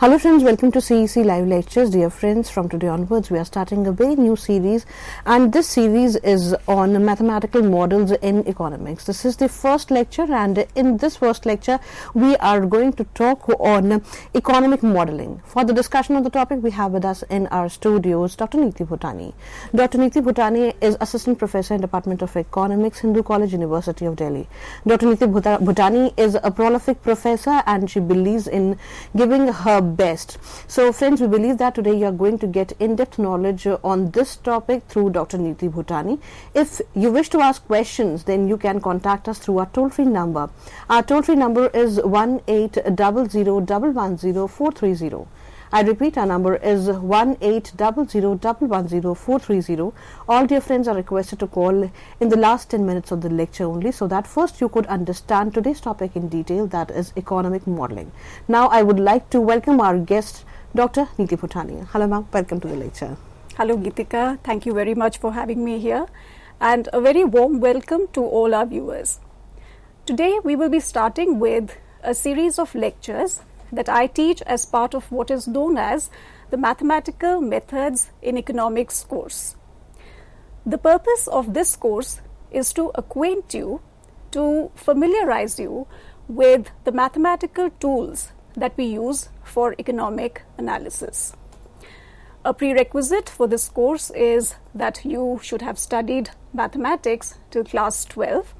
Hello friends, welcome to CEC Live Lectures. Dear friends, from today onwards we are starting a very new series, and this series is on mathematical models in economics. This is the first lecture, and in this first lecture we are going to talk on economic modeling. For the discussion of the topic, we have with us in our studios Dr. Neeti Bhutani. Dr. Neeti Bhutani is Assistant Professor in Department of Economics, Hindu College, University of Delhi. Dr. Neeti Bhutani is a prolific professor and she believes in giving her best. So friends, we believe that today you are going to get in-depth knowledge on this topic through Dr. Neeti Bhutani. If you wish to ask questions, then you can contact us through our toll-free number. Our toll-free number is 1-800-110-430. I repeat, our number is 1-800-110-430. All dear friends are requested to call in the last 10 minutes of the lecture only, so that first you could understand today's topic in detail, that is economic modeling. Now I would like to welcome our guest, Dr. Neeti Bhutani. Hello ma'am, welcome to the lecture. Hello Geetika, thank you very much for having me here, and a very warm welcome to all our viewers. Today we will be starting with a series of lectures that I teach as part of what is known as the Mathematical Methods in Economics course. The purpose of this course is to acquaint you, to familiarize you with the mathematical tools that we use for economic analysis. A prerequisite for this course is that you should have studied mathematics till class 12,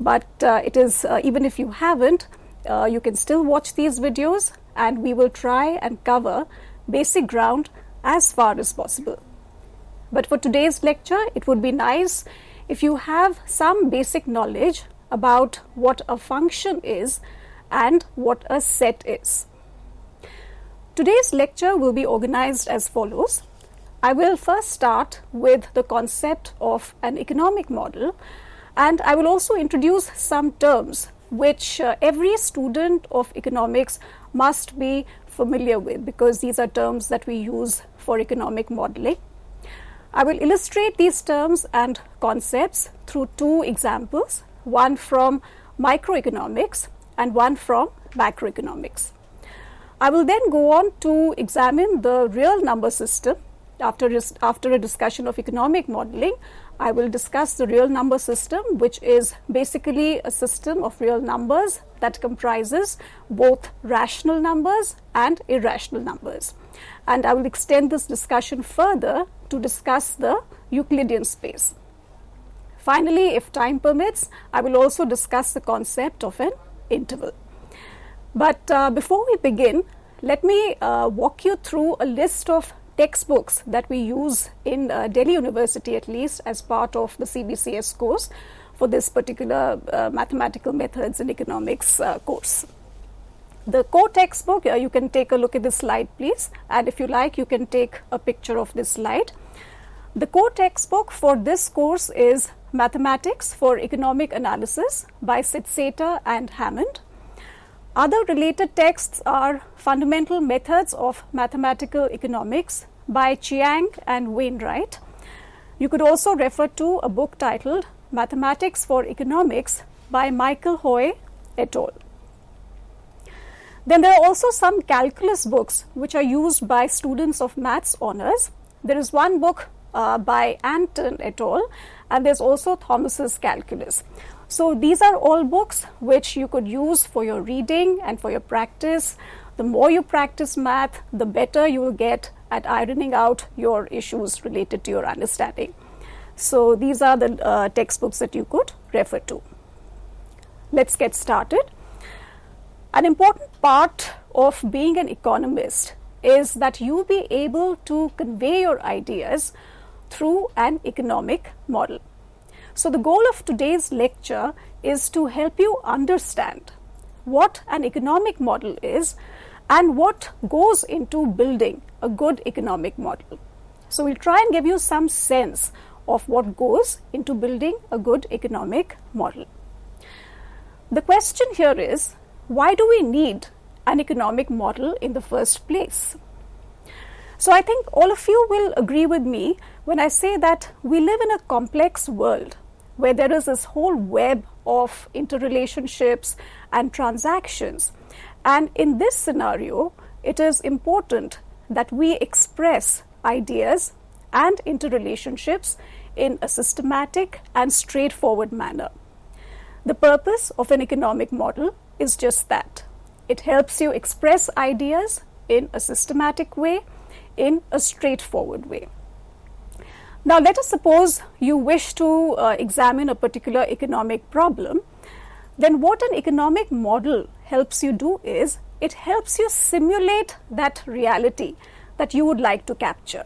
but it is even if you haven't, you can still watch these videos, and we will try and cover basic ground as far as possible. But for today's lecture, it would be nice if you have some basic knowledge about what a function is and what a set is. Today's lecture will be organized as follows. I will first start with the concept of an economic model, and I will also introduce some terms which every student of economics must be familiar with, because these are terms that we use for economic modeling. I will illustrate these terms and concepts through two examples, one from microeconomics and one from macroeconomics. I will then go on to examine the real number system. After a discussion of economic modeling, I will discuss the real number system, which is basically a system of real numbers that comprises both rational numbers and irrational numbers. And I will extend this discussion further to discuss the Euclidean space. Finally, if time permits, I will also discuss the concept of an interval. But before we begin, let me walk you through a list of textbooks that we use in Delhi University, at least as part of the CBCS course for this particular mathematical methods in economics course. The core textbook, you can take a look at this slide please, and if you like you can take a picture of this slide. The core textbook for this course is Mathematics for Economic Analysis by Sitzeta and Hammond. Other related texts are Fundamental Methods of Mathematical Economics by Chiang and Wainwright. You could also refer to a book titled Mathematics for Economics by Michael Hoy et al. Then there are also some calculus books which are used by students of maths honors. There is one book by Anton et al. And there's also Thomas's Calculus. So these are all books which you could use for your reading and for your practice. The more you practice math, the better you will get at ironing out your issues related to your understanding. So these are the textbooks that you could refer to. Let's get started. An important part of being an economist is that you be able to convey your ideas through an economic model. So the goal of today's lecture is to help you understand what an economic model is and what goes into building a good economic model. So we'll try and give you some sense of what goes into building a good economic model. The question here is, why do we need an economic model in the first place? So I think all of you will agree with me when I say that we live in a complex world where there is this whole web of interrelationships and transactions. And in this scenario, it is important that we express ideas and interrelationships in a systematic and straightforward manner. The purpose of an economic model is just that. It helps you express ideas in a systematic way, in a straightforward way. Now, let us suppose you wish to examine a particular economic problem. Then what an economic model helps you do is, it helps you simulate that reality that you would like to capture.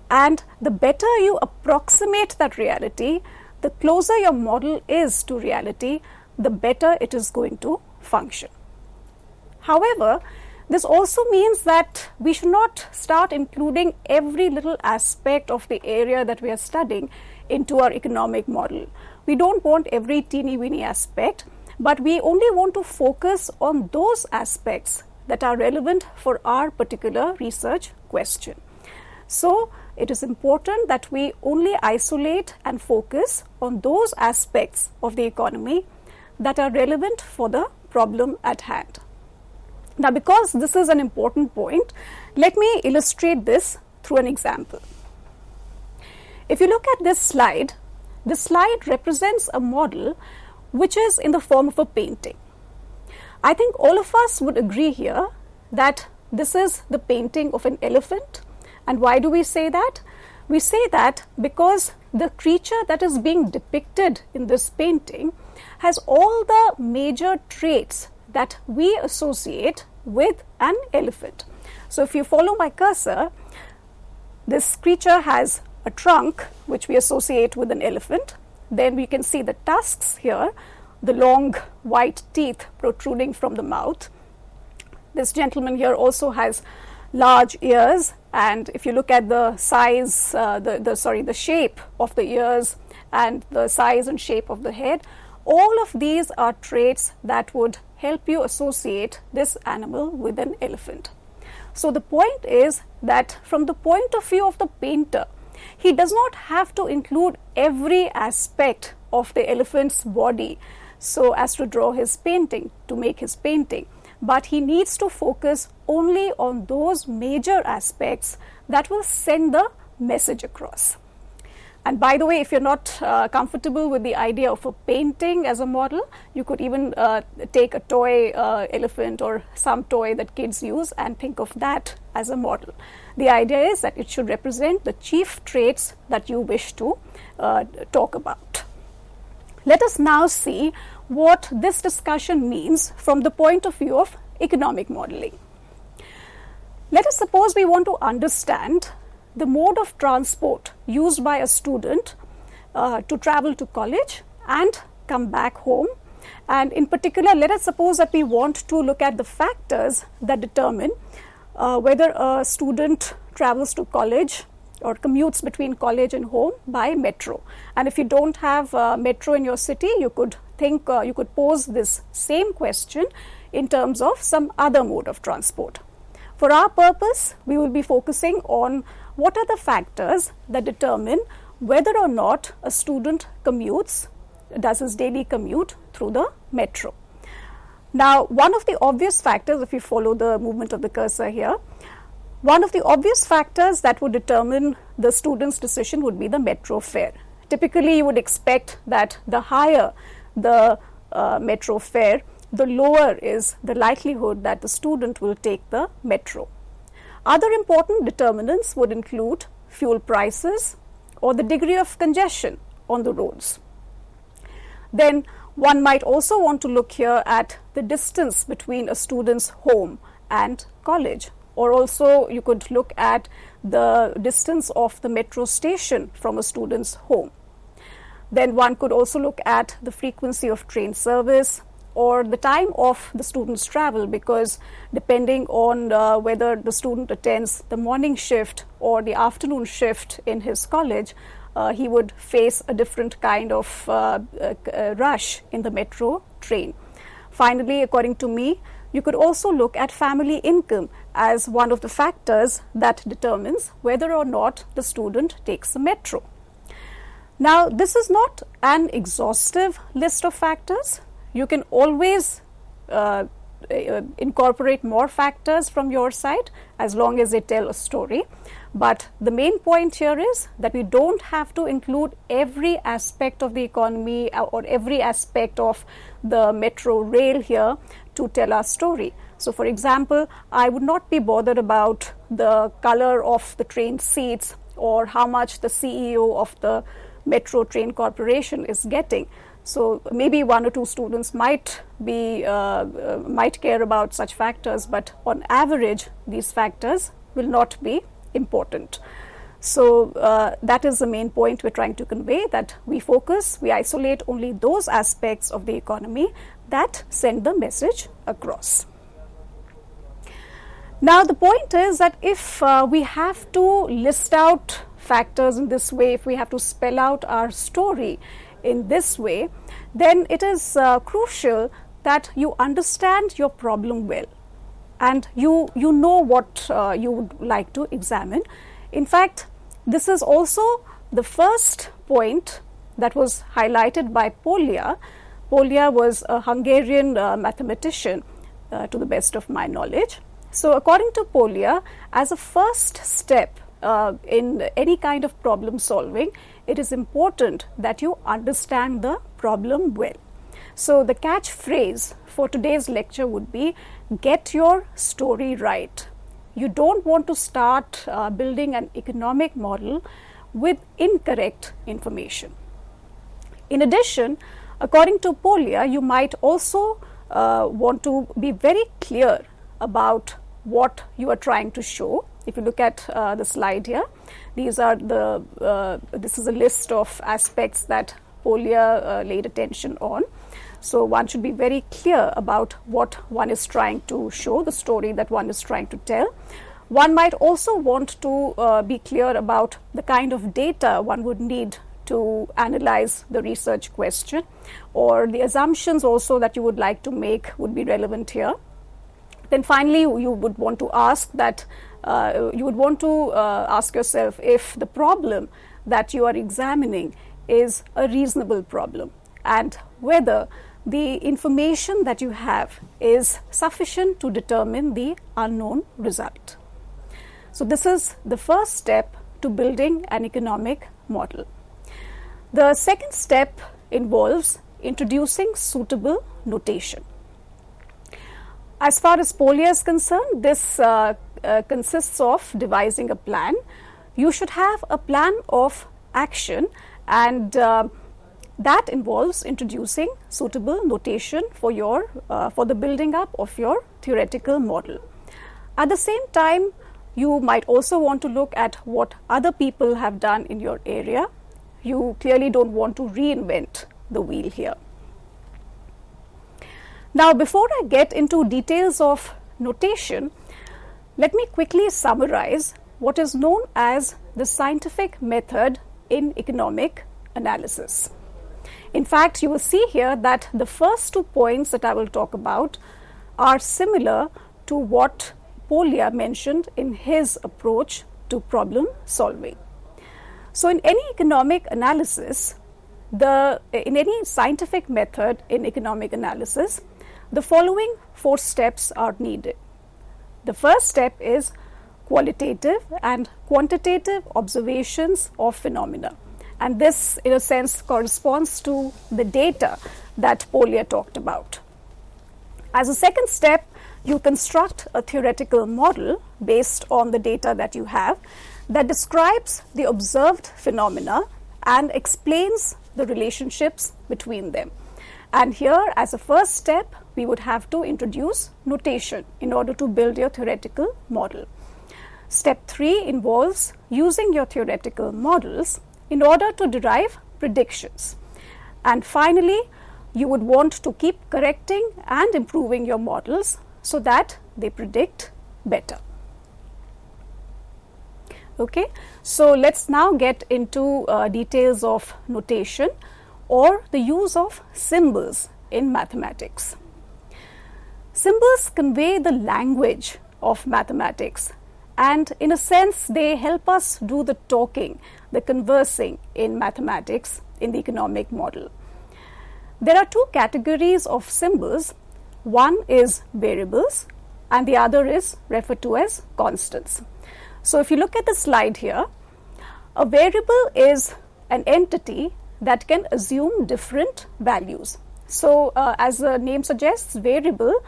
And the better you approximate that reality, the closer your model is to reality, the better it is going to function. However, this also means that we should not start including every little aspect of the area that we are studying into our economic model. We don't want every teeny-weeny aspect, but we only want to focus on those aspects that are relevant for our particular research question. So, it is important that we only isolate and focus on those aspects of the economy that are relevant for the problem at hand. Now, because this is an important point, let me illustrate this through an example. If you look at this slide represents a model which is in the form of a painting. I think all of us would agree here that this is the painting of an elephant. And why do we say that? We say that because the creature that is being depicted in this painting has all the major traits that we associate with an elephant. So if you follow my cursor, this creature has a trunk which we associate with an elephant. Then we can see the tusks here, the long white teeth protruding from the mouth. This gentleman here also has large ears, and if you look at the size, the shape of the ears and the size and shape of the head, all of these are traits that would help you associate this animal with an elephant. So the point is that from the point of view of the painter, he does not have to include every aspect of the elephant's body so as to draw his painting, to make his painting, but he needs to focus only on those major aspects that will send the message across. And by the way, if you're not comfortable with the idea of a painting as a model, you could even take a toy elephant or some toy that kids use and think of that as a model. The idea is that it should represent the chief traits that you wish to talk about. Let us now see what this discussion means from the point of view of economic modeling. Let us suppose we want to understand the mode of transport used by a student to travel to college and come back home. And in particular, let us suppose that we want to look at the factors that determine whether a student travels to college or commutes between college and home by metro. And if you don't have metro in your city, you could think, you could pose this same question in terms of some other mode of transport. For our purpose, we will be focusing on what are the factors that determine whether or not a student commutes, does his daily commute through the metro. Now, one of the obvious factors, if you follow the movement of the cursor here, one of the obvious factors that would determine the student's decision would be the metro fare. Typically, you would expect that the higher the metro fare, the lower is the likelihood that the student will take the metro. Other important determinants would include fuel prices or the degree of congestion on the roads. Then one might also want to look here at the distance between a student's home and college, or also you could look at the distance of the metro station from a student's home. Then one could also look at the frequency of train service or the time of the student's travel, because depending on whether the student attends the morning shift or the afternoon shift in his college, he would face a different kind of rush in the metro train. Finally, according to me, you could also look at family income as one of the factors that determines whether or not the student takes the metro. Now, this is not an exhaustive list of factors. You can always incorporate more factors from your side as long as they tell a story. But the main point here is that we don't have to include every aspect of the economy or every aspect of the metro rail here to tell our story. So, for example, I would not be bothered about the color of the train seats or how much the CEO of the Metro Train Corporation is getting. So maybe one or two students might care about such factors, but on average, these factors will not be important. So that is the main point we're trying to convey, that we isolate only those aspects of the economy that send the message across. Now the point is that if we have to list out factors in this way, if we have to spell out our story in this way, then it is crucial that you understand your problem well and you know what you would like to examine. In fact, this is also the first point that was highlighted by POLYA. POLYA was a Hungarian mathematician to the best of my knowledge. So according to POLYA, as a first step in any kind of problem solving, it is important that you understand the problem well. So the catchphrase for today's lecture would be, get your story right. You don't want to start building an economic model with incorrect information. In addition, according to POLYA, you might also want to be very clear about what you are trying to show. If you look at the slide here, this is a list of aspects that POLYA laid attention on. So one should be very clear about what one is trying to show, the story that one is trying to tell. One might also want to be clear about the kind of data one would need to analyze the research question, or the assumptions also that you would like to make would be relevant here. Then finally, you would want to ask ask yourself if the problem that you are examining is a reasonable problem, and whether the information that you have is sufficient to determine the unknown result. So this is the first step to building an economic model. The second step involves introducing suitable notation. As far as POLYA is concerned, this consists of devising a plan. You should have a plan of action, and that involves introducing suitable notation for the building up of your theoretical model. At the same time, you might also want to look at what other people have done in your area. You clearly don't want to reinvent the wheel here. Now, before I get into details of notation, let me quickly summarize what is known as the scientific method in economic analysis. In fact, you will see here that the first 2 points that I will talk about are similar to what POLYA mentioned in his approach to problem solving. So in any economic analysis, in any scientific method in economic analysis, the following 4 steps are needed. The first step is qualitative and quantitative observations of phenomena. And this, in a sense, corresponds to the data that POLYA talked about. As a second step, you construct a theoretical model based on the data that you have that describes the observed phenomena and explains the relationships between them. And here, as a first step, we would have to introduce notation in order to build your theoretical model. Step 3 involves using your theoretical models in order to derive predictions. And finally, you would want to keep correcting and improving your models so that they predict better. Okay, so let's now get into details of notation or the use of symbols in mathematics. Symbols convey the language of mathematics, and in a sense they help us do the talking, the conversing in mathematics in the economic model. There are 2 categories of symbols. one is variables and the other is referred to as constants. So if you look at the slide here, a variable is an entity that can assume different values. So as the name suggests, variable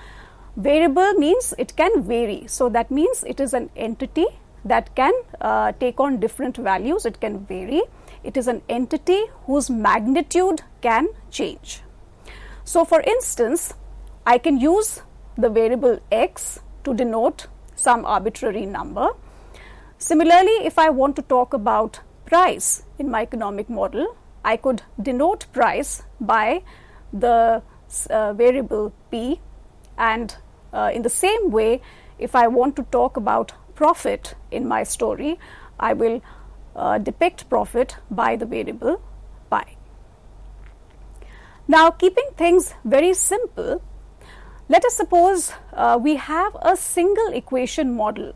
means it can vary. So that means it is an entity that can take on different values. It can vary. It is an entity whose magnitude can change. So for instance, I can use the variable x to denote some arbitrary number. Similarly, if I want to talk about price in my economic model, I could denote price by the variable p, and in the same way, if I want to talk about profit in my story, I will depict profit by the variable pi. Now, keeping things very simple, let us suppose we have a single equation model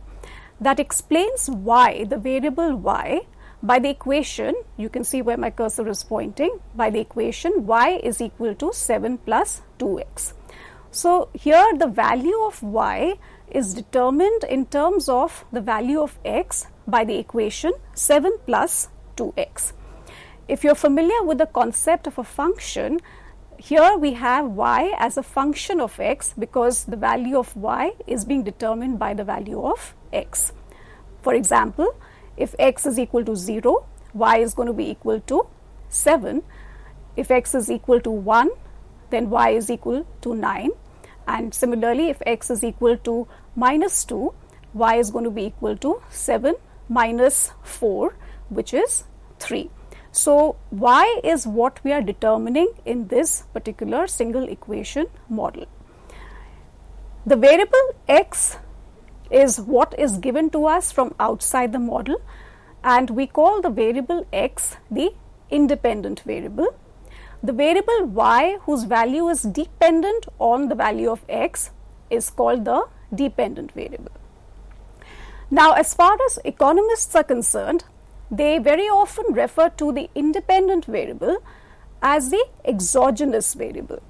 that explains y, the variable y, by the equation, you can see where my cursor is pointing, by the equation y is equal to 7 plus 2x. So here the value of y is determined in terms of the value of x by the equation 7 plus 2x. If you're familiar with the concept of a function, here we have y as a function of x because the value of y is being determined by the value of x. For example, if x is equal to 0, y is going to be equal to 7. If x is equal to 1, then y is equal to 9. And similarly, if x is equal to minus 2, y is going to be equal to 7 minus 4, which is 3. So y is what we are determining in this particular single equation model. The variable x is what is given to us from outside the model, and we call the variable x the independent variable. The variable y, whose value is dependent on the value of x, is called the dependent variable. Now, as far as economists are concerned, they very often refer to the independent variable as the exogenous variable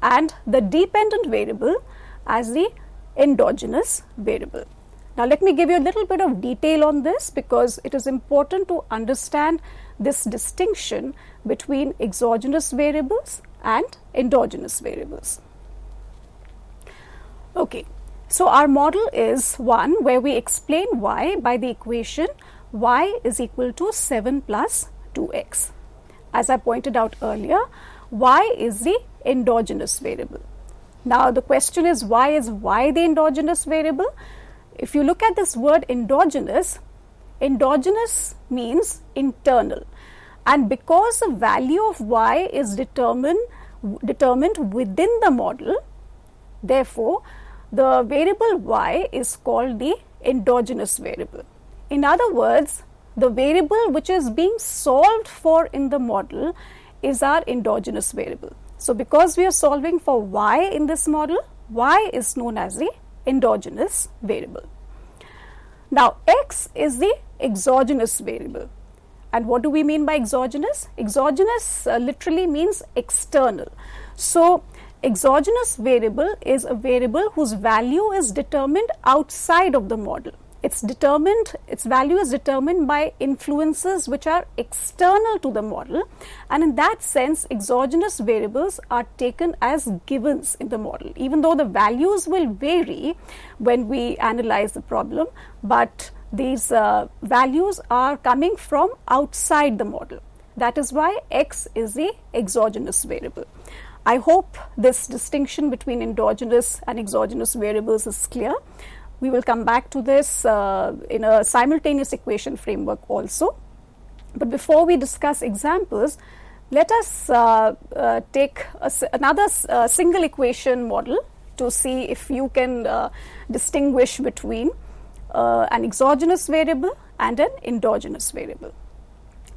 and the dependent variable as the endogenous variable. Now, let me give you a little bit of detail on this because it is important to understand this distinction between exogenous variables and endogenous variables. Okay, so our model is one where we explain y by the equation y is equal to 7 plus 2x. As I pointed out earlier, y is the endogenous variable. Now, the question is y the endogenous variable? If you look at this word endogenous, endogenous means internal, and because the value of y is determined within the model, therefore the variable y is called the endogenous variable. In other words, the variable which is being solved for in the model is our endogenous variable. So because we are solving for y in this model, y is known as the endogenous variable. Now, x is the exogenous variable. And what do we mean by exogenous? Exogenous literally means external. So, exogenous variable is a variable whose value is determined outside of the model. Its value is determined by influences which are external to the model, and in that sense exogenous variables are taken as givens in the model, even though the values will vary when we analyze the problem, but these values are coming from outside the model. That is why x is the exogenous variable. I hope this distinction between endogenous and exogenous variables is clear. We will come back to this in a simultaneous equation framework also. But before we discuss examples, let us take another single equation model to see if you can distinguish between an exogenous variable and an endogenous variable.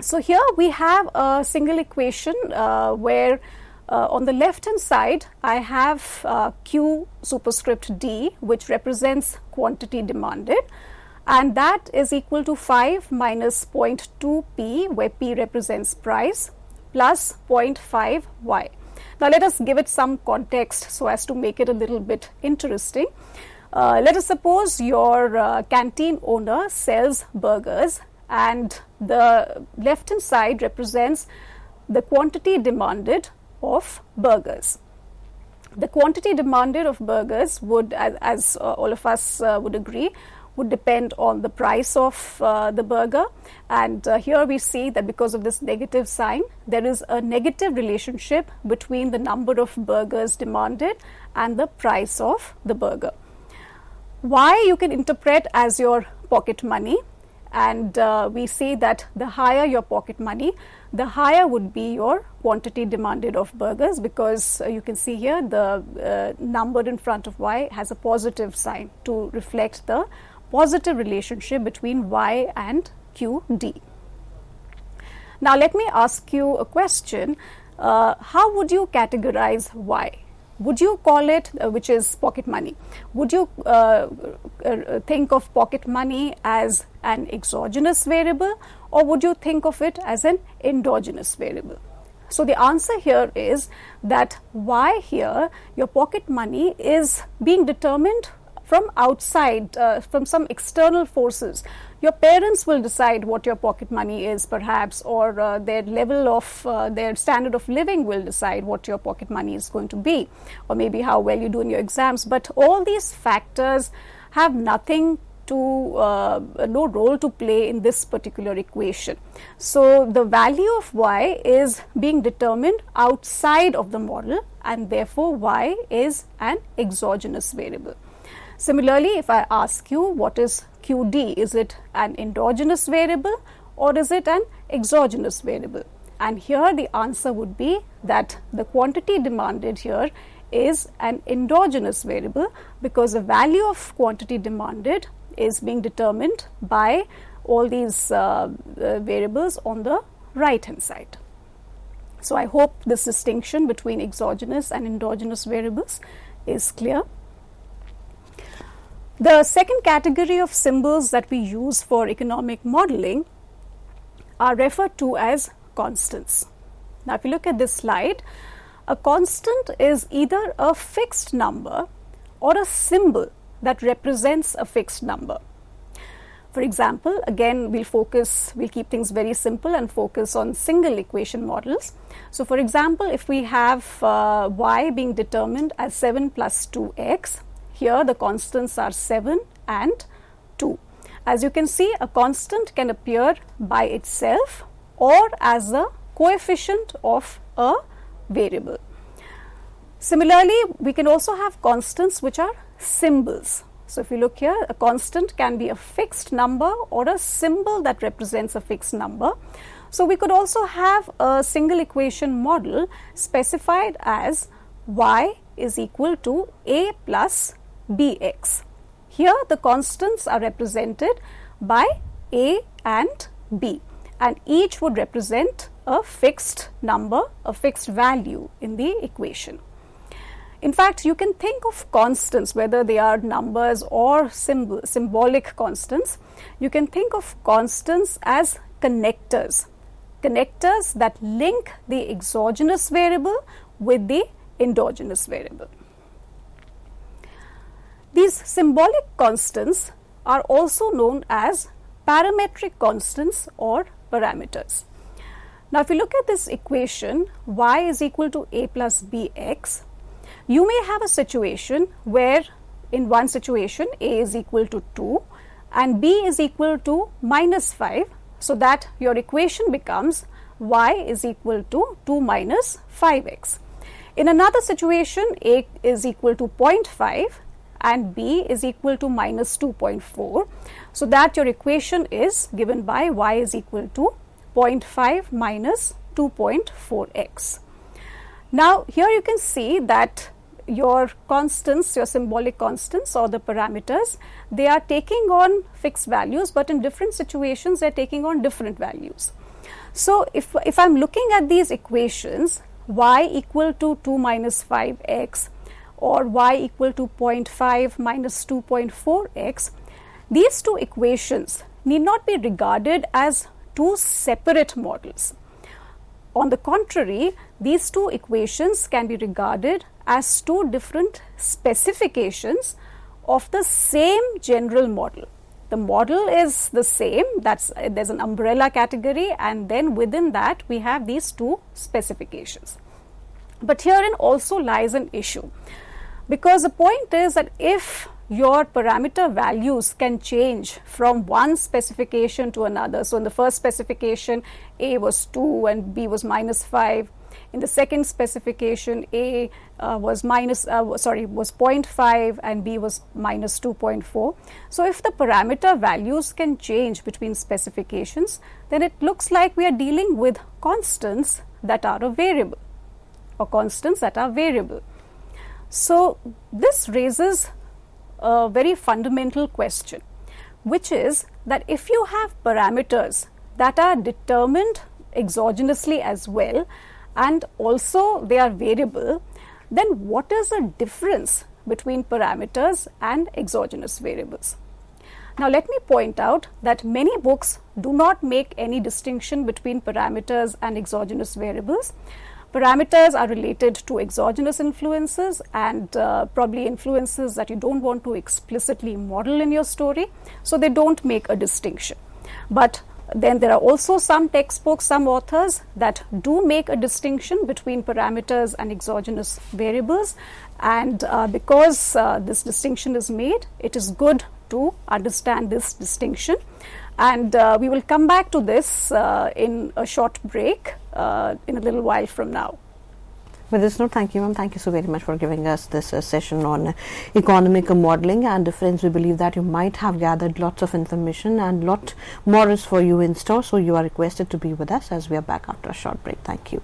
So here we have a single equation where on the left hand side I have Q superscript D, which represents quantity demanded, and that is equal to 5 minus 0.2 P, where P represents price, plus 0.5 Y. Now let us give it some context so as to make it a little bit interesting. Let us suppose your canteen owner sells burgers, and the left hand side represents the quantity demanded of burgers. The quantity demanded of burgers would, as all of us would agree, would depend on the price of the burger, and here we see that because of this negative sign, there is a negative relationship between the number of burgers demanded and the price of the burger. Y you can interpret as your pocket money, and we see that the higher your pocket money, the higher would be your quantity demanded of burgers, because you can see here the number in front of Y has a positive sign to reflect the positive relationship between Y and QD. Now let me ask you a question. How would you categorize Y? Would you call it, which is pocket money, would you think of pocket money as an exogenous variable, or would you think of it as an endogenous variable? So the answer here is that Y here, your pocket money, is being determined from outside, from some external forces. Your parents will decide what your pocket money is, perhaps, or their level of their standard of living will decide what your pocket money is going to be, or maybe how well you do in your exams. But all these factors have nothing to no role to play in this particular equation. So the value of Y is being determined outside of the model, and therefore Y is an exogenous variable. Similarly, if I ask you what is QD, is it an endogenous variable or is it an exogenous variable? And here the answer would be that the quantity demanded here is an endogenous variable, because the value of quantity demanded is being determined by all these variables on the right hand side. So I hope this distinction between exogenous and endogenous variables is clear. The second category of symbols that we use for economic modeling are referred to as constants. Now, if you look at this slide, a constant is either a fixed number or a symbol that represents a fixed number. For example, again, we'll keep things very simple and focus on single equation models. So, for example, if we have Y being determined as 7 plus 2x, here the constants are 7 and 2. As you can see, a constant can appear by itself or as a coefficient of a variable. Similarly, we can also have constants which are symbols. So if you look here, a constant can be a fixed number or a symbol that represents a fixed number. So we could also have a single equation model specified as Y is equal to A plus bx. Here the constants are represented by A and B, and each would represent a fixed number, a fixed value in the equation. In fact, you can think of constants, whether they are numbers or symbolic constants, you can think of constants as connectors that link the exogenous variable with the endogenous variable. These symbolic constants are also known as parametric constants or parameters. Now, if you look at this equation, Y is equal to A plus bx, you may have a situation where in one situation A is equal to 2 and B is equal to minus 5, so that your equation becomes Y is equal to 2 minus 5x. In another situation, A is equal to 0.5 and B is equal to minus 2.4, so that your equation is given by Y is equal to 0.5 minus 2.4x. Now, here you can see that your constants, your symbolic constants or the parameters, they are taking on fixed values, but in different situations they are taking on different values. So, if I am looking at these equations, Y equal to 2 minus 5x or Y equal to 0.5 minus 2.4x, these two equations need not be regarded as two separate models. on the contrary, these two equations can be regarded as two different specifications of the same general model. The model is the same, there's an umbrella category, and then within that we have these two specifications. But herein also lies an issue, because the point is that if your parameter values can change from one specification to another, so in the first specification A was 2 and B was -5, in the second specification A was 0.5 and B was -2.4. So if the parameter values can change between specifications, then it looks like we are dealing with constants that are a variable, or constants that are variable. So this raises a very fundamental question, which is that if you have parameters that are determined exogenously as well, and also they are variable, then what is the difference between parameters and exogenous variables? Now let me point out that many books do not make any distinction between parameters and exogenous variables. Parameters are related to exogenous influences and probably influences that you don't want to explicitly model in your story, so they don't make a distinction. But then there are also some textbooks, some authors that do make a distinction between parameters and exogenous variables, and because this distinction is made, it is good to understand this distinction. And we will come back to this in a short break in a little while from now. With this note, thank you, ma'am. Thank you so very much for giving us this session on economic modeling. And friends, we believe that you might have gathered lots of information, and lot more is for you in store. So you are requested to be with us as we are back after a short break. Thank you.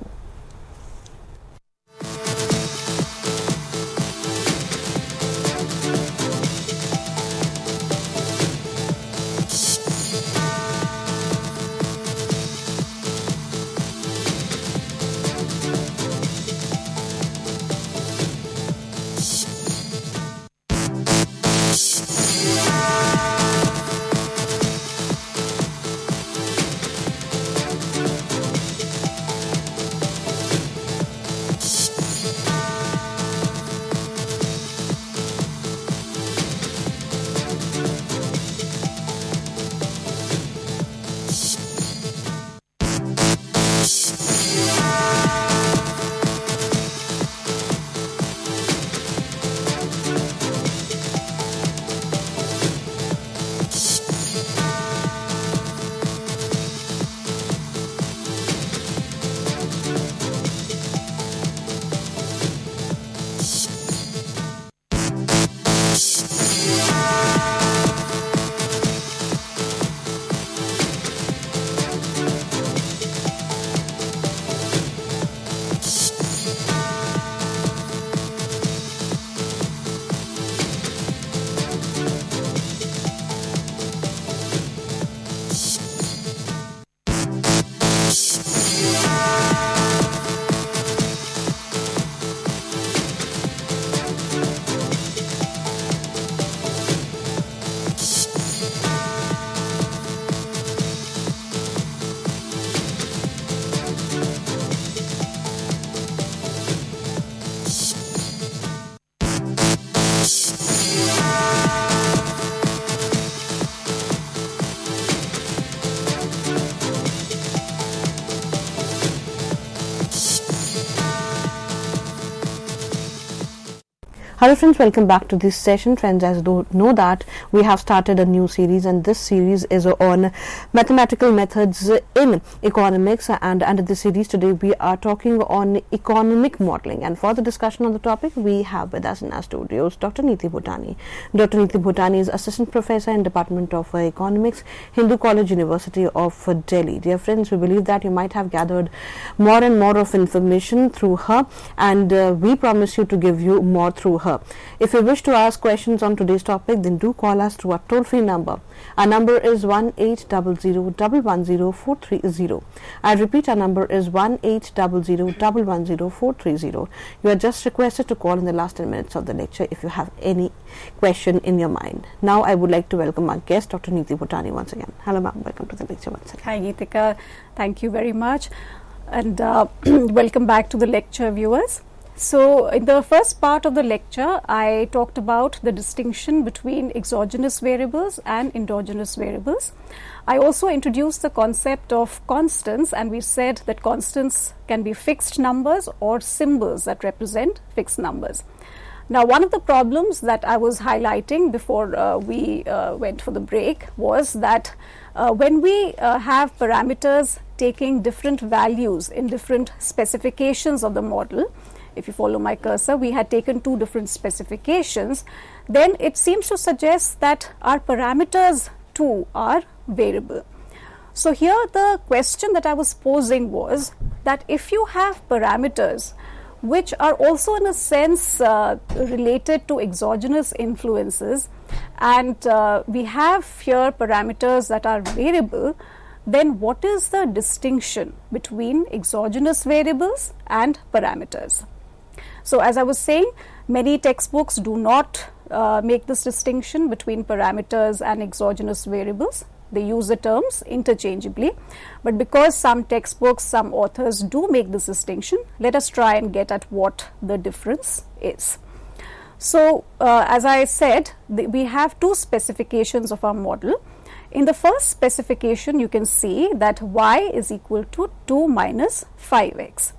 Hello friends, welcome back to this session. Friends, as you know that we have started a new series, and this series is on mathematical methods in economics, and under this series today we are talking on economic modeling. And for the discussion on the topic, we have with us in our studios Dr. Neeti Bhutani. Dr. Neeti Bhutani is Assistant Professor in Department of Economics, Hindu College, University of Delhi. Dear friends, we believe that you might have gathered more and more of information through her, and we promise you to give you more through her. If you wish to ask questions on today's topic, then do call us through our toll-free number. Our number is 1-800-110-430. I repeat, our number is 1-800-110-430. You are just requested to call in the last 10 minutes of the lecture if you have any question in your mind. Now I would like to welcome our guest, Dr. Neeti Bhutani, once again. Hello ma'am, welcome to the lecture once again. Hi Geetika, thank you very much. and welcome back to the lecture, viewers. So in the first part of the lecture, I talked about the distinction between exogenous variables and endogenous variables. I also introduced the concept of constants, and we said that constants can be fixed numbers or symbols that represent fixed numbers. Now, one of the problems that I was highlighting before we went for the break was that when we have parameters taking different values in different specifications of the model, if you follow my cursor, we had taken two different specifications, then it seems to suggest that our parameters too are variable. So here the question that I was posing was that if you have parameters which are also in a sense related to exogenous influences, and we have here parameters that are variable, then what is the distinction between exogenous variables and parameters? So as I was saying, many textbooks do not make this distinction between parameters and exogenous variables. They use the terms interchangeably, but because some textbooks, some authors do make this distinction, let us try and get at what the difference is. So as I said, we have two specifications of our model. In the first specification, you can see that y is equal to 2 minus 5x.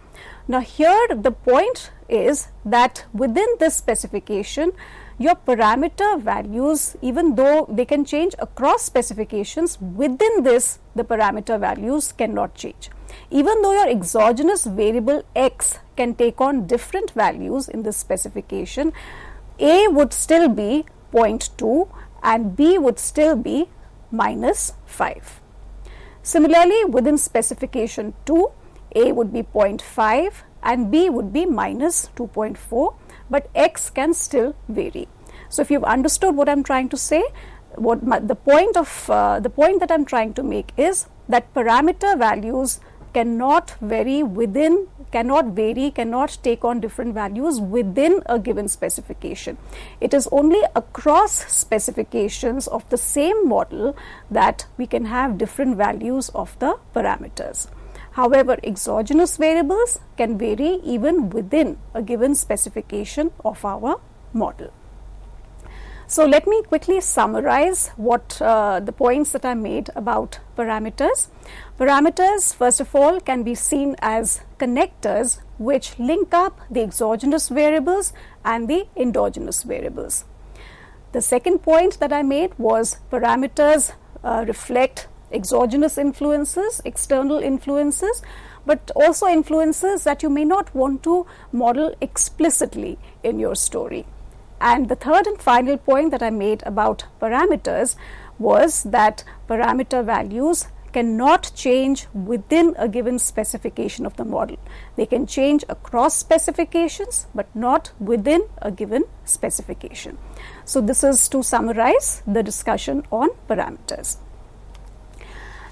Now here the point is that within this specification, your parameter values, even though they can change across specifications, within this the parameter values cannot change. Even though your exogenous variable x can take on different values in this specification, a would still be 0.2 and b would still be minus 5. Similarly, within specification 2, a would be 0.5 and b would be minus 2.4, but x can still vary. So if you've understood what I'm trying to say, the point that I'm trying to make is that parameter values cannot vary, cannot take on different values within a given specification. It is only across specifications of the same model that we can have different values of the parameters. However, exogenous variables can vary even within a given specification of our model. So let me quickly summarize what the points that I made about parameters. Parameters, first of all, can be seen as connectors which link up the exogenous variables and the endogenous variables. The second point that I made was parameters reflect exogenous influences, external influences, but also influences that you may not want to model explicitly in your story. And the third and final point that I made about parameters was that parameter values cannot change within a given specification of the model. They can change across specifications, but not within a given specification. So this is to summarize the discussion on parameters.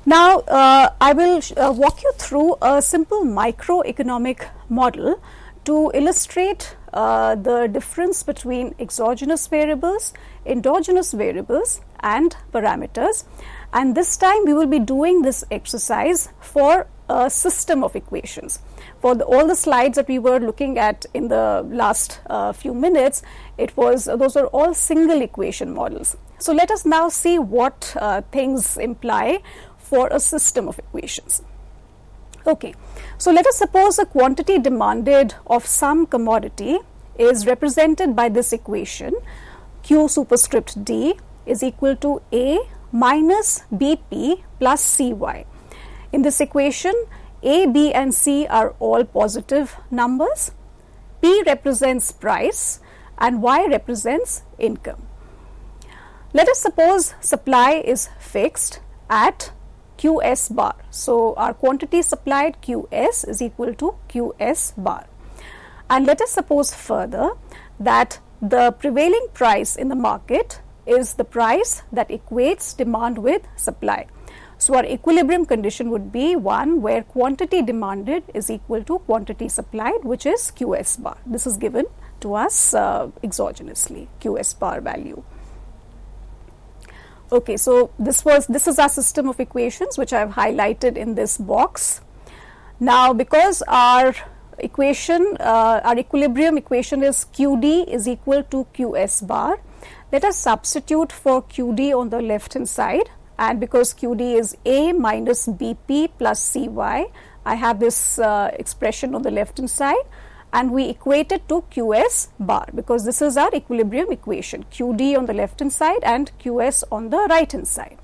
Now, I will walk you through a simple microeconomic model to illustrate the difference between exogenous variables, endogenous variables, and parameters. And this time we will be doing this exercise for a system of equations. For all the slides that we were looking at in the last few minutes, those are all single equation models. So let us now see what things imply for a system of equations. Okay, so let us suppose a quantity demanded of some commodity is represented by this equation: Q superscript D is equal to A minus BP plus CY. In this equation, A, B and C are all positive numbers, P represents price and Y represents income. Let us suppose supply is fixed at QS bar. So our quantity supplied QS is equal to QS bar. And let us suppose further that the prevailing price in the market is the price that equates demand with supply. So our equilibrium condition would be one where quantity demanded is equal to quantity supplied, which is QS bar. This is given to us exogenously, QS bar value. Okay, so this is our system of equations which I have highlighted in this box. Now, because our equation, our equilibrium equation is QD is equal to QS bar, let us substitute for QD on the left hand side, and because QD is A minus BP plus CY, I have this expression on the left hand side, and we equate it to QS bar because this is our equilibrium equation, QD on the left hand side and QS on the right hand side.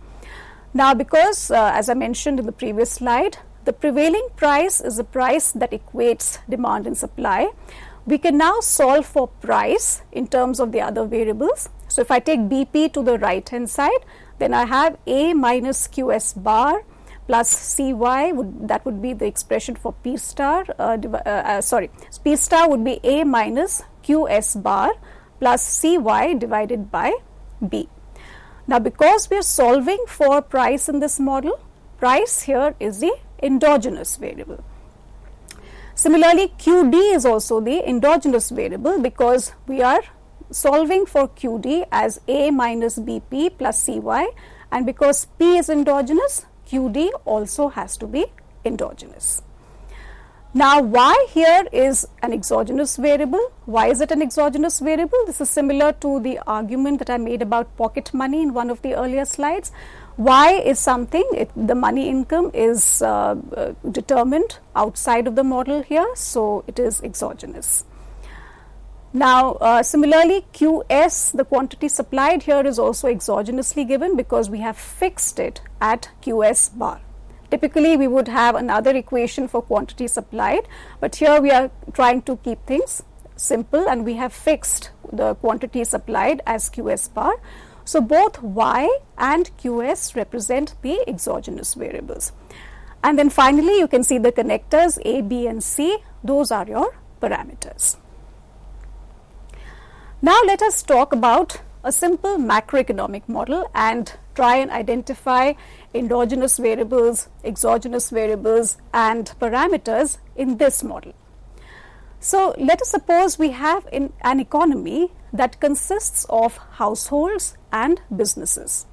Now, because as I mentioned in the previous slide, the prevailing price is a price that equates demand and supply, we can now solve for price in terms of the other variables. So, if I take BP to the right hand side, then I have A minus QS bar plus CY, that would be the expression for P star, P star would be A minus QS bar plus CY divided by B. Now, because we are solving for price in this model, price here is the endogenous variable. Similarly, QD is also the endogenous variable because we are solving for QD as A minus BP plus CY, and because P is endogenous, QD also has to be endogenous. Now, Y here is an exogenous variable. Why is it an exogenous variable? This is similar to the argument that I made about pocket money in one of the earlier slides. Y is something, the money income is determined outside of the model here, so it is exogenous. Now, similarly, QS, the quantity supplied here, is also exogenously given because we have fixed it at QS bar. Typically, we would have another equation for quantity supplied, but here we are trying to keep things simple and we have fixed the quantity supplied as QS bar. So, both Y and QS represent the exogenous variables. And then finally, you can see the connectors A, B and C, those are your parameters. Now, let us talk about a simple macroeconomic model and try and identify endogenous variables, exogenous variables and parameters in this model. So, let us suppose we have an economy that consists of households and businesses.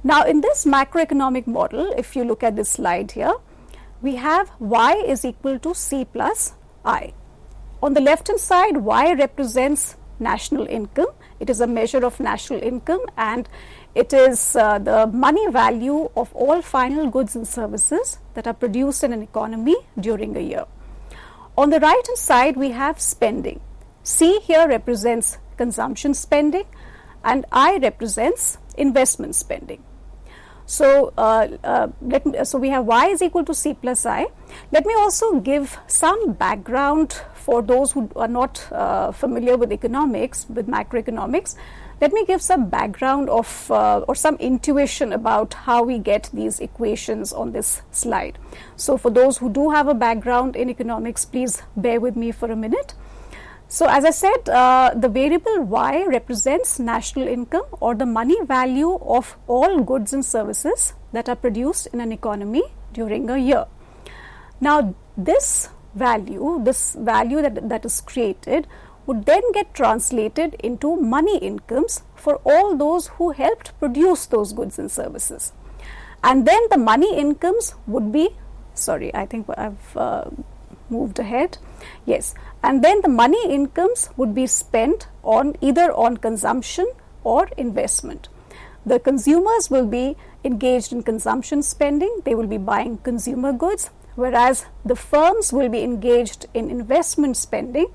Now, in this macroeconomic model, if you look at this slide here, we have Y is equal to C plus I. On the left hand side, Y represents national income. It is a measure of national income and it is the money value of all final goods and services that are produced in an economy during a year. On the right hand side, we have spending. C here represents consumption spending and I represents investment spending. So, so we have Y is equal to C plus I. Let me also give some background for those who are not familiar with economics, with macroeconomics. Let me give some background of or some intuition about how we get these equations on this slide. So, for those who do have a background in economics, please bear with me for a minute. So, as I said, the variable Y represents national income or the money value of all goods and services that are produced in an economy during a year. Now, this value that is created would then get translated into money incomes for all those who helped produce those goods and services. And then the money incomes would be, sorry, I think I've moved ahead. Yes. And then the money incomes would be spent on either on consumption or investment. The consumers will be engaged in consumption spending, they will be buying consumer goods, whereas the firms will be engaged in investment spending.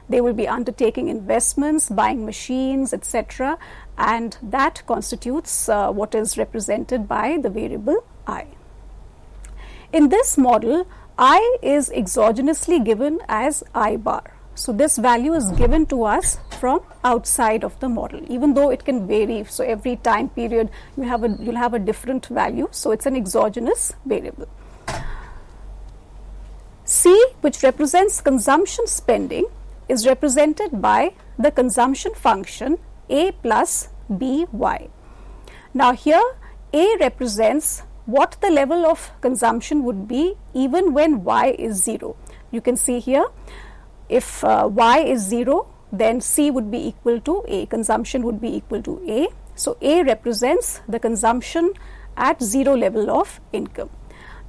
They will be undertaking investments, buying machines, etc., and that constitutes what is represented by the variable I. In this model, I is exogenously given as I bar. So, this value is given to us from outside of the model, even though it can vary. So, every time period you'll have a different value. So, it's an exogenous variable. C, which represents consumption spending, is represented by the consumption function A plus BY. Now, here A represents what the level of consumption would be even when Y is 0. You can see here, if Y is 0, then C would be equal to A, consumption would be equal to A. So, A represents the consumption at 0 level of income.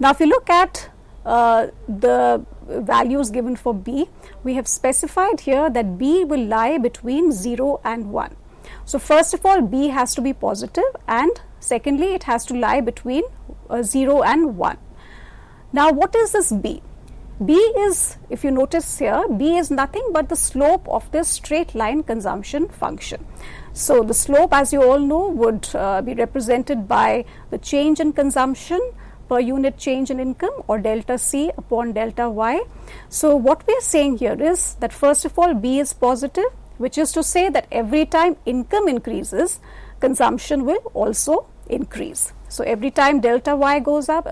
Now, if you look at the values given for B, we have specified here that B will lie between 0 and 1. So first of all, B has to be positive, and secondly, it has to lie between 0 and 1. Now what is this B? B is, if you notice here, B is nothing but the slope of this straight line consumption function. So the slope, as you all know, would be represented by the change in consumption per unit change in income, or delta C upon delta Y. So what we are saying here is that first of all, B is positive, which is to say that every time income increases, consumption will also increase. So every time delta Y goes up,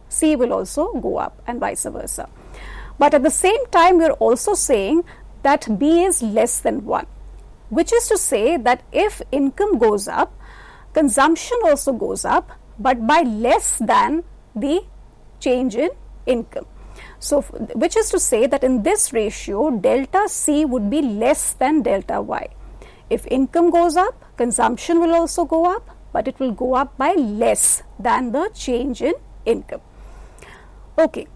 C will also go up, and vice versa. But at the same time, we are also saying that B is less than 1, which is to say that if income goes up, consumption also goes up, but by less than the change in income. So which is to say that in this ratio, delta C would be less than delta Y. If income goes up, consumption will also go up, but it will go up by less than the change in income. Okay,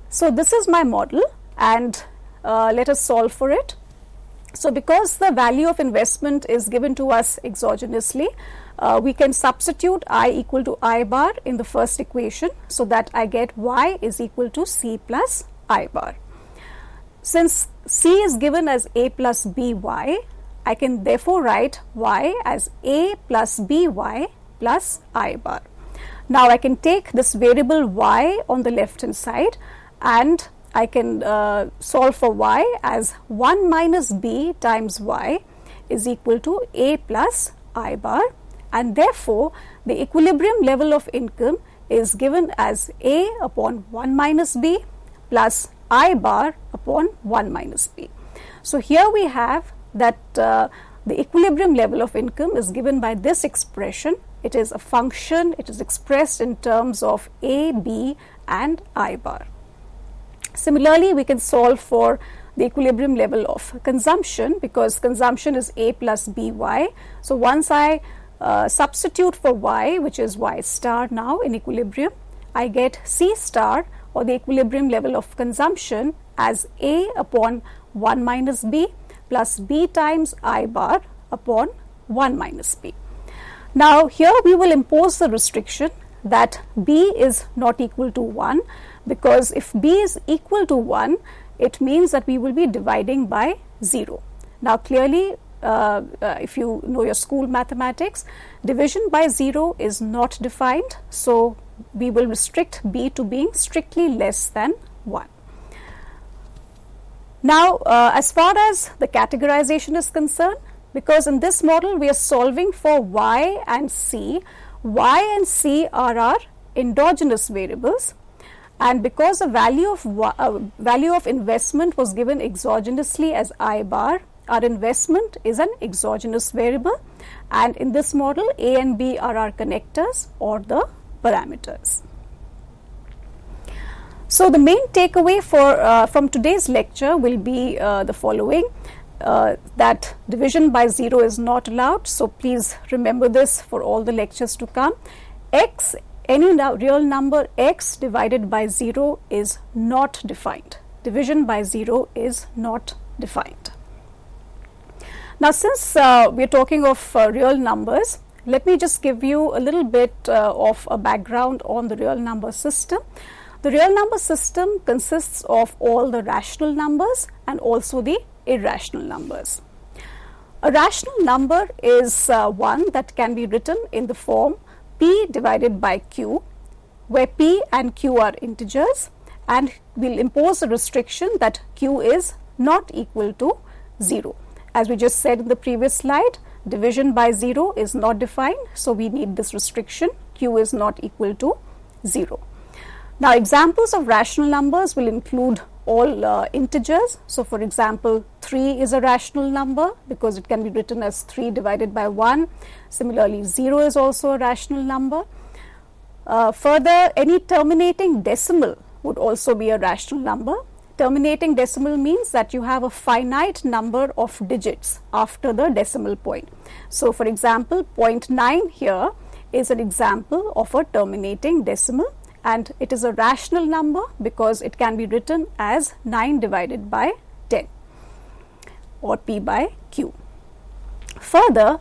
so this is my model, and let us solve for it. So because the value of investment is given to us exogenously, we can substitute I equal to I bar in the first equation, so that I get Y is equal to C plus I bar. Since C is given as A plus BY, I can therefore write Y as A plus BY plus I bar. Now I can take this variable Y on the left hand side, and I can solve for Y as 1 minus B times Y is equal to A plus I bar, and therefore the equilibrium level of income is given as A upon 1 minus B plus I bar upon 1 minus B. So here we have that the equilibrium level of income is given by this expression. It is a function, it is expressed in terms of A, B and I bar. Similarly, we can solve for the equilibrium level of consumption, because consumption is A plus BY. So once I substitute for Y, which is Y star now in equilibrium, I get C star, or the equilibrium level of consumption, as A upon 1 minus B plus B times I bar upon 1 minus B. Now here we will impose the restriction that B is not equal to 1, because if B is equal to 1, it means that we will be dividing by 0. Now clearly, if you know your school mathematics, division by 0 is not defined, so we will restrict B to being strictly less than 1. Now as far as the categorization is concerned, because in this model we are solving for Y and C are our endogenous variables, and because the value of investment was given exogenously as I bar, our investment is an exogenous variable, and in this model A and B are our connectors or the parameters. So the main takeaway from today's lecture will be the following. That division by 0 is not allowed, so please remember this for all the lectures to come. Any real number x divided by 0 is not defined. Division by 0 is not defined. Now since we are talking of real numbers, let me just give you a little bit of a background on the real number system. The real number system consists of all the rational numbers and also the irrational numbers. A rational number is one that can be written in the form P divided by Q, where P and Q are integers, and we'll impose a restriction that Q is not equal to 0. As we just said in the previous slide, division by 0 is not defined, so we need this restriction, Q is not equal to 0. Now examples of rational numbers will include all integers. So for example, 3 is a rational number because it can be written as 3 divided by 1. Similarly, 0 is also a rational number. Further, any terminating decimal would also be a rational number. Terminating decimal means that you have a finite number of digits after the decimal point. So for example, 0.9 here is an example of a terminating decimal, and it is a rational number because it can be written as 9 divided by 10 or P by Q. Further,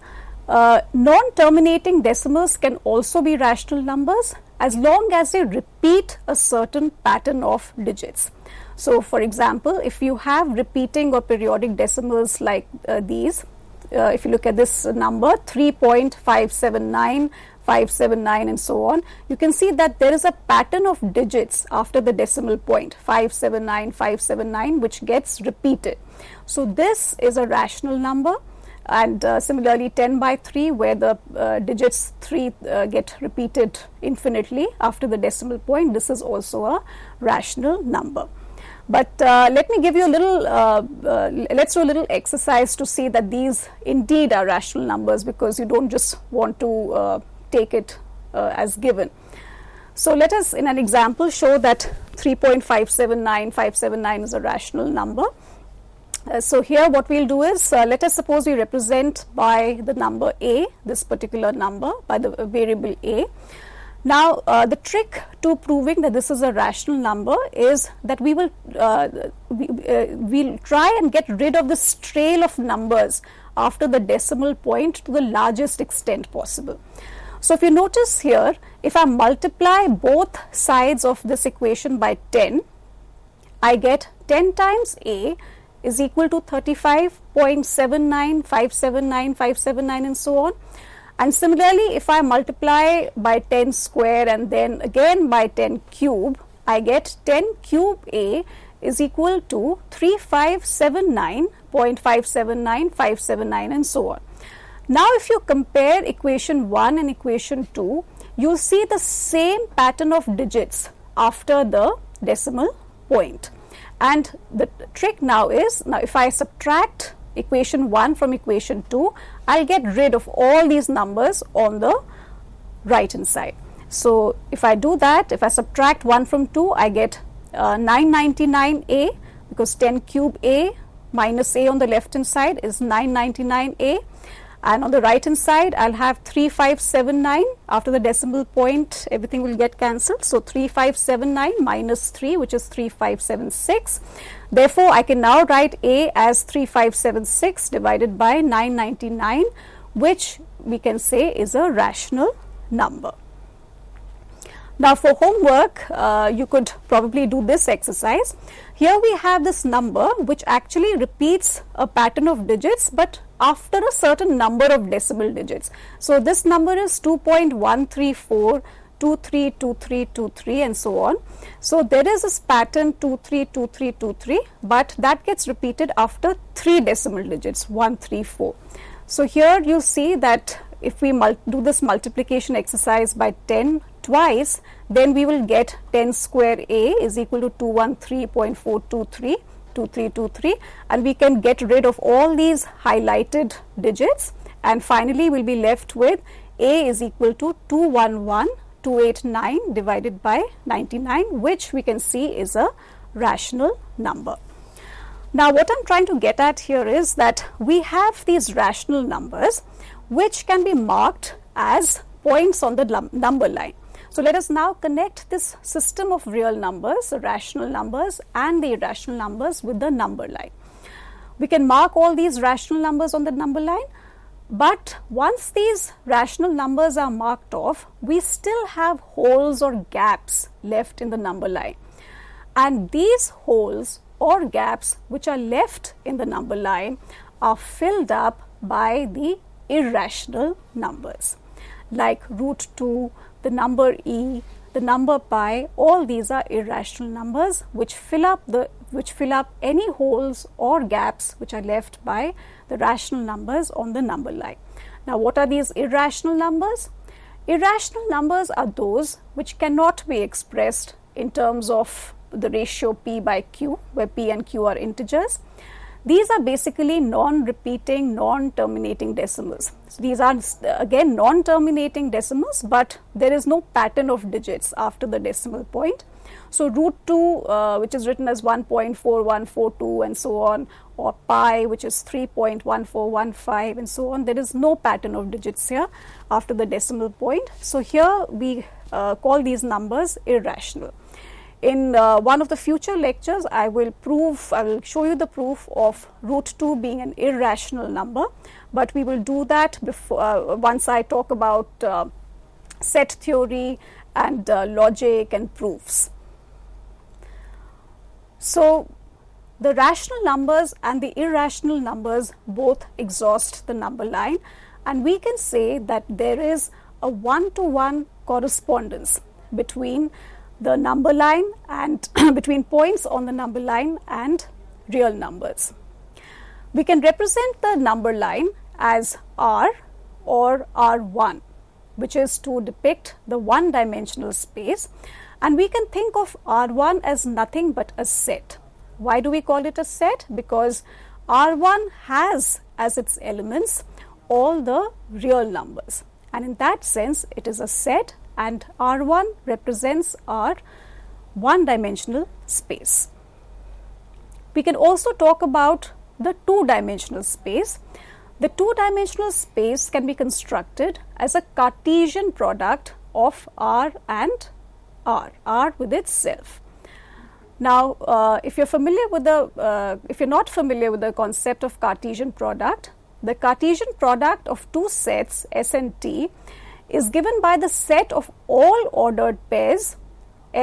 non-terminating decimals can also be rational numbers as long as they repeat a certain pattern of digits. So, for example, if you have repeating or periodic decimals like these, if you look at this number 3.579, 579 and so on, you can see that there is a pattern of digits after the decimal point 579, 579 which gets repeated. So, this is a rational number. And similarly 10 by 3 where the digits 3 get repeated infinitely after the decimal point, this is also a rational number. But let me give you a little, let's do a little exercise to see that these indeed are rational numbers, because you don't just want to take it as given. So let us in an example show that 3.579, 579 is a rational number. So here what we'll do is, let us suppose we represent by the number a, this particular number, by the variable a. Now the trick to proving that this is a rational number is that we will we'll try and get rid of this trail of numbers after the decimal point to the largest extent possible. So if you notice here, if I multiply both sides of this equation by 10, I get 10 times a is equal to 35.79, 579, 579 and so on. And similarly, if I multiply by 10 square and then again by 10 cube, I get 10 cube a is equal to 3579.579, 579 and so on. Now if you compare equation 1 and equation 2, you see the same pattern of digits after the decimal point. And the trick now is, now if I subtract equation 1 from equation 2, I'll get rid of all these numbers on the right hand side. So if I do that, if I subtract 1 from 2, I get 999a, because 10 cube a minus a on the left hand side is 999a. And on the right hand side, I'll have 3579. After the decimal point, everything will get cancelled. So 3579 minus 3, which is 3576. Therefore, I can now write a as 3576 divided by 999, which we can say is a rational number. Now for homework, you could probably do this exercise. Here we have this number which actually repeats a pattern of digits, but after a certain number of decimal digits. So this number is 2.134, 232323 and so on. So there is this pattern 232323, but that gets repeated after 3 decimal digits, 134. So here you see that if we do this multiplication exercise by 10 twice, then we will get 10 square a is equal to 213.423, 2323, and we can get rid of all these highlighted digits, and finally we'll be left with a is equal to 211289 divided by 99, which we can see is a rational number. Now what I'm trying to get at here is that we have these rational numbers which can be marked as points on the number line. So let us now connect this system of real numbers, the rational numbers and the irrational numbers, with the number line. We can mark all these rational numbers on the number line, but once these rational numbers are marked off, we still have holes or gaps left in the number line. And these holes or gaps which are left in the number line are filled up by the irrational numbers, like root 2, the number e, the number pi. All these are irrational numbers which fill up any holes or gaps which are left by the rational numbers on the number line. Now what are these irrational numbers? Irrational numbers are those which cannot be expressed in terms of the ratio p by q, where p and q are integers. These are basically non-repeating, non-terminating decimals. So these are again non-terminating decimals, but there is no pattern of digits after the decimal point. So root 2, which is written as 1.4142 and so on, or pi, which is 3.1415 and so on. There is no pattern of digits here after the decimal point. So here we call these numbers irrational. In one of the future lectures, I will show you the proof of root 2 being an irrational number, but we will do that before, once I talk about set theory and logic and proofs. So the rational numbers and the irrational numbers both exhaust the number line, and we can say that there is a one-to-one correspondence between the number line and between points on the number line and real numbers. We can represent the number line as R or R1, which is to depict the one-dimensional space, and we can think of R1 as nothing but a set. Why do we call it a set? Because R1 has as its elements all the real numbers, and in that sense it is a set, and R1 represents our one-dimensional space. We can also talk about the two-dimensional space. The two-dimensional space can be constructed as a Cartesian product of R and R with itself. Now, if you're not familiar with the concept of Cartesian product, the Cartesian product of two sets S and T is given by the set of all ordered pairs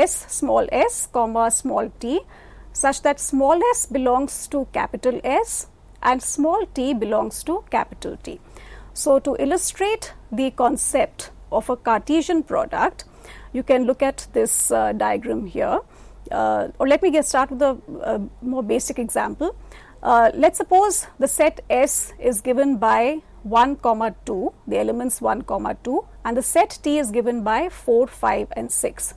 small s, small t, such that small s belongs to capital S and small t belongs to capital T. So, to illustrate the concept of a Cartesian product, you can look at this diagram here. Or let me start with a more basic example. Let's suppose the set S is given by 1, 2, the elements 1, 2, and the set T is given by 4, 5 and 6.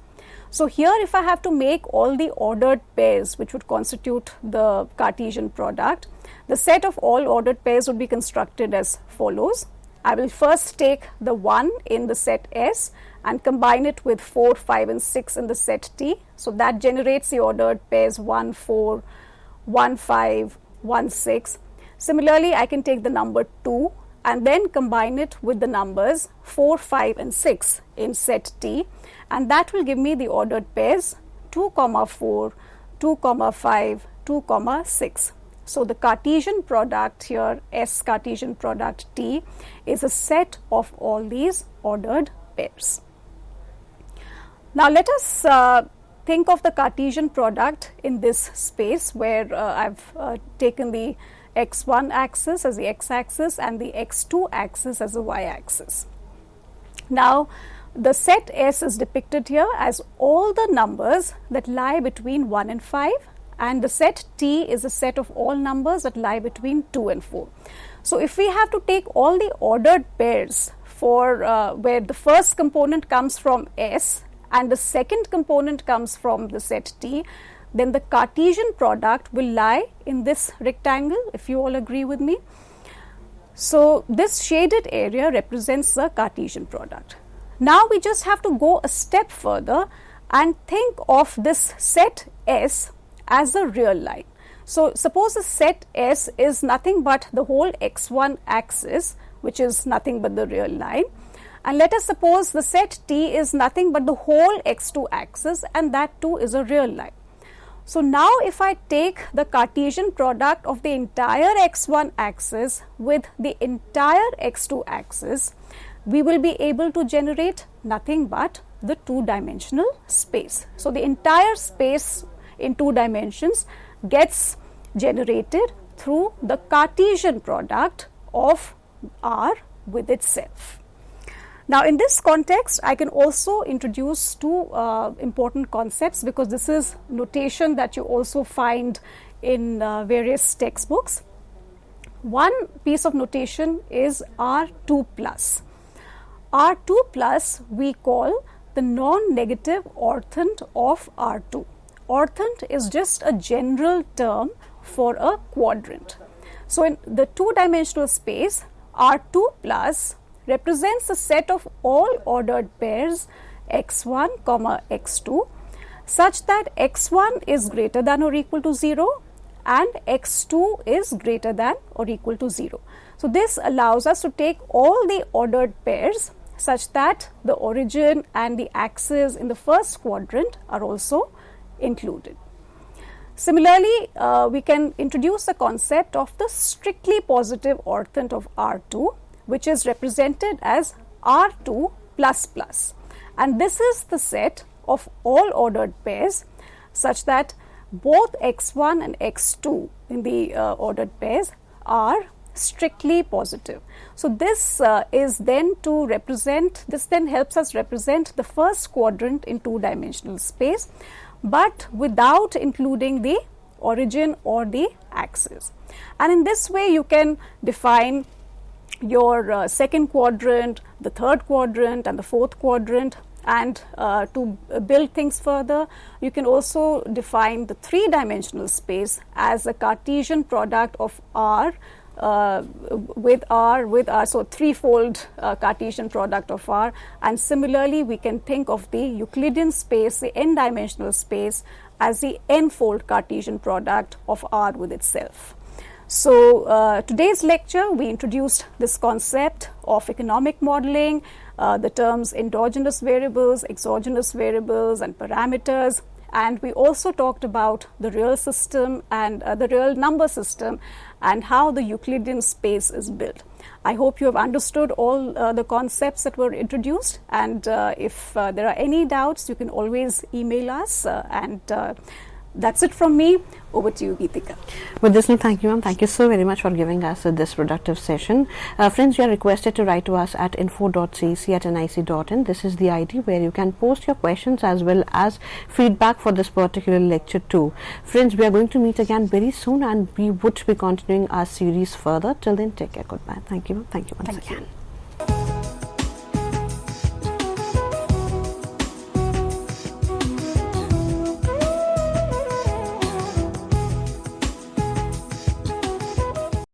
So here if I have to make all the ordered pairs which would constitute the Cartesian product, the set of all ordered pairs would be constructed as follows. I will first take the 1 in the set S and combine it with 4, 5 and 6 in the set T. So that generates the ordered pairs 1, 4, 1, 5, 1, 6. Similarly, I can take the number 2 and then combine it with the numbers 4, 5 and 6 in set T, and that will give me the ordered pairs 2, 4, 2, 5, 2, 6. So the Cartesian product here, S Cartesian product T, is a set of all these ordered pairs. Now let us think of the Cartesian product in this space where I've taken the x1 axis as the x-axis and the x2 axis as the y-axis. Now the set S is depicted here as all the numbers that lie between 1 and 5, and the set T is a set of all numbers that lie between 2 and 4. So if we have to take all the ordered pairs for where the first component comes from S and the second component comes from the set T, then the Cartesian product will lie in this rectangle, if you all agree with me. So this shaded area represents the Cartesian product. Now we just have to go a step further and think of this set S as a real line. So suppose the set S is nothing but the whole x1 axis, which is nothing but the real line, and let us suppose the set T is nothing but the whole x2 axis, and that too is a real line. So now if I take the Cartesian product of the entire x1 axis with the entire x2 axis, we will be able to generate nothing but the two-dimensional space. So the entire space in 2 dimensions gets generated through the Cartesian product of R with itself. Now in this context, I can also introduce two important concepts, because this is notation that you also find in various textbooks. One piece of notation is R2 plus. R2 plus we call the non-negative orthant of R2. Orthant is just a general term for a quadrant. So in the two-dimensional space, R2 plus represents a set of all ordered pairs x1, x2, such that x1 is greater than or equal to 0 and x2 is greater than or equal to 0. So this allows us to take all the ordered pairs such that the origin and the axis in the first quadrant are also included. Similarly, we can introduce the concept of the strictly positive orthant of R2, which is represented as R2 plus plus, and this is the set of all ordered pairs such that both x1 and x2 in the ordered pairs are strictly positive. So this is then to represent, this then helps us represent the first quadrant in two-dimensional space, but without including the origin or the axis. And in this way you can define your second quadrant, the third quadrant and the fourth quadrant, and to build things further you can also define the three-dimensional space as a Cartesian product of R with R, so threefold Cartesian product of R, and similarly we can think of the Euclidean space, the n-dimensional space, as the n-fold Cartesian product of R with itself. So today's lecture we introduced this concept of economic modeling, the terms endogenous variables, exogenous variables and parameters, and we also talked about the real system and the real number system and how the Euclidean space is built. I hope you have understood all the concepts that were introduced, and if there are any doubts you can always email us, and that's it from me. Over to you, Geetika. With this note, thank you, ma'am. Thank you so very much for giving us this productive session. Friends, you are requested to write to us at info.cec@nic.in. This is the ID where you can post your questions as well as feedback for this particular lecture too. Friends, we are going to meet again very soon, and we would be continuing our series further. Till then, take care. Goodbye. Thank you, ma'am. Thank you once again.